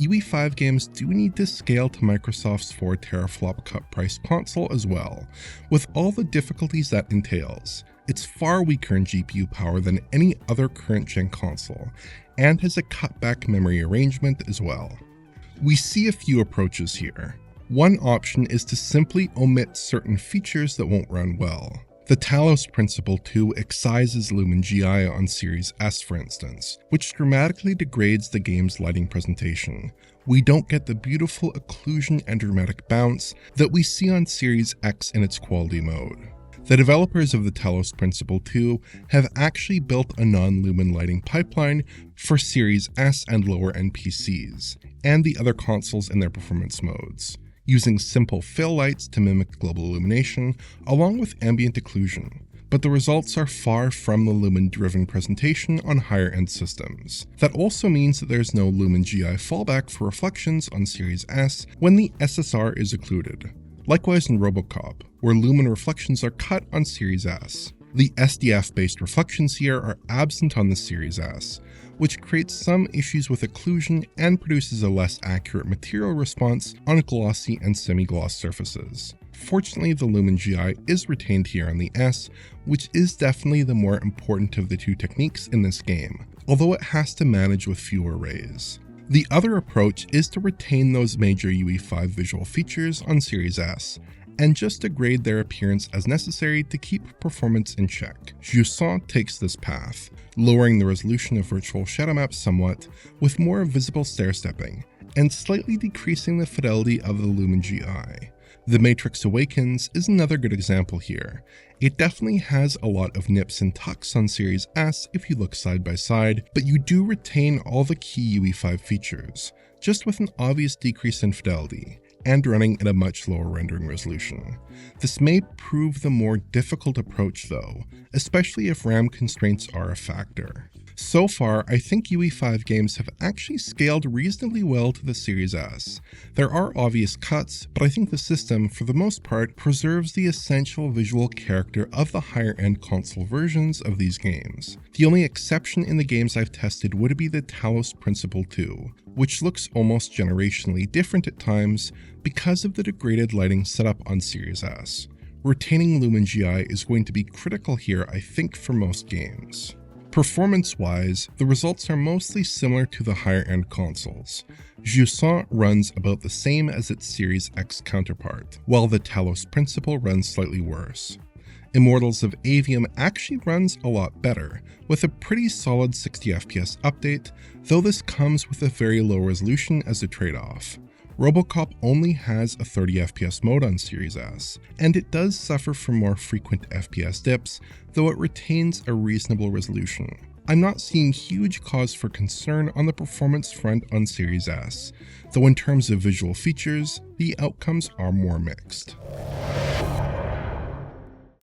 UE5 games do need to scale to Microsoft's 4 teraflop cut price console as well, with all the difficulties that entails. It's far weaker in GPU power than any other current gen console, and has a cutback memory arrangement as well. We see a few approaches here. One option is to simply omit certain features that won't run well. The Talos Principle 2 excises Lumin GI on Series S, for instance, which dramatically degrades the game's lighting presentation. We don't get the beautiful occlusion and dramatic bounce that we see on Series X in its quality mode. The developers of the Talos Principle 2 have actually built a non-lumen lighting pipeline for Series S and lower-end PCs, and the other consoles in their performance modes, using simple fill lights to mimic global illumination, along with ambient occlusion. But the results are far from the Lumin-driven presentation on higher-end systems. That also means that there's no Lumin GI fallback for reflections on Series S when the SSR is occluded. Likewise in RoboCop, where Lumin reflections are cut on Series S. The SDF-based reflections here are absent on the Series S, which creates some issues with occlusion and produces a less accurate material response on glossy and semi-gloss surfaces. Fortunately, the Lumin GI is retained here on the S, which is definitely the more important of the two techniques in this game, although it has to manage with fewer rays. The other approach is to retain those major UE5 visual features on Series S, and just degrade their appearance as necessary to keep performance in check. Jusant takes this path, lowering the resolution of virtual shadow maps somewhat, with more visible stair-stepping, and slightly decreasing the fidelity of the Lumin GI. The Matrix Awakens is another good example here. It definitely has a lot of nips and tucks on Series S if you look side by side, but you do retain all the key UE5 features, just with an obvious decrease in fidelity, and running at a much lower rendering resolution. This may prove the more difficult approach though, especially if RAM constraints are a factor. So far, I think UE5 games have actually scaled reasonably well to the Series S. There are obvious cuts, but I think the system, for the most part, preserves the essential visual character of the higher-end console versions of these games. The only exception in the games I've tested would be the Talos Principle 2, which looks almost generationally different at times because of the degraded lighting setup on Series S. Retaining Lumin GI is going to be critical here, I think, for most games. Performance-wise, the results are mostly similar to the higher-end consoles. Jusant runs about the same as its Series X counterpart, while the Talos Principle runs slightly worse. Immortals of Avium actually runs a lot better, with a pretty solid 60fps update, though this comes with a very low resolution as a trade-off. RoboCop only has a 30fps mode on Series S, and it does suffer from more frequent FPS dips, though it retains a reasonable resolution. I'm not seeing huge cause for concern on the performance front on Series S, though in terms of visual features, the outcomes are more mixed.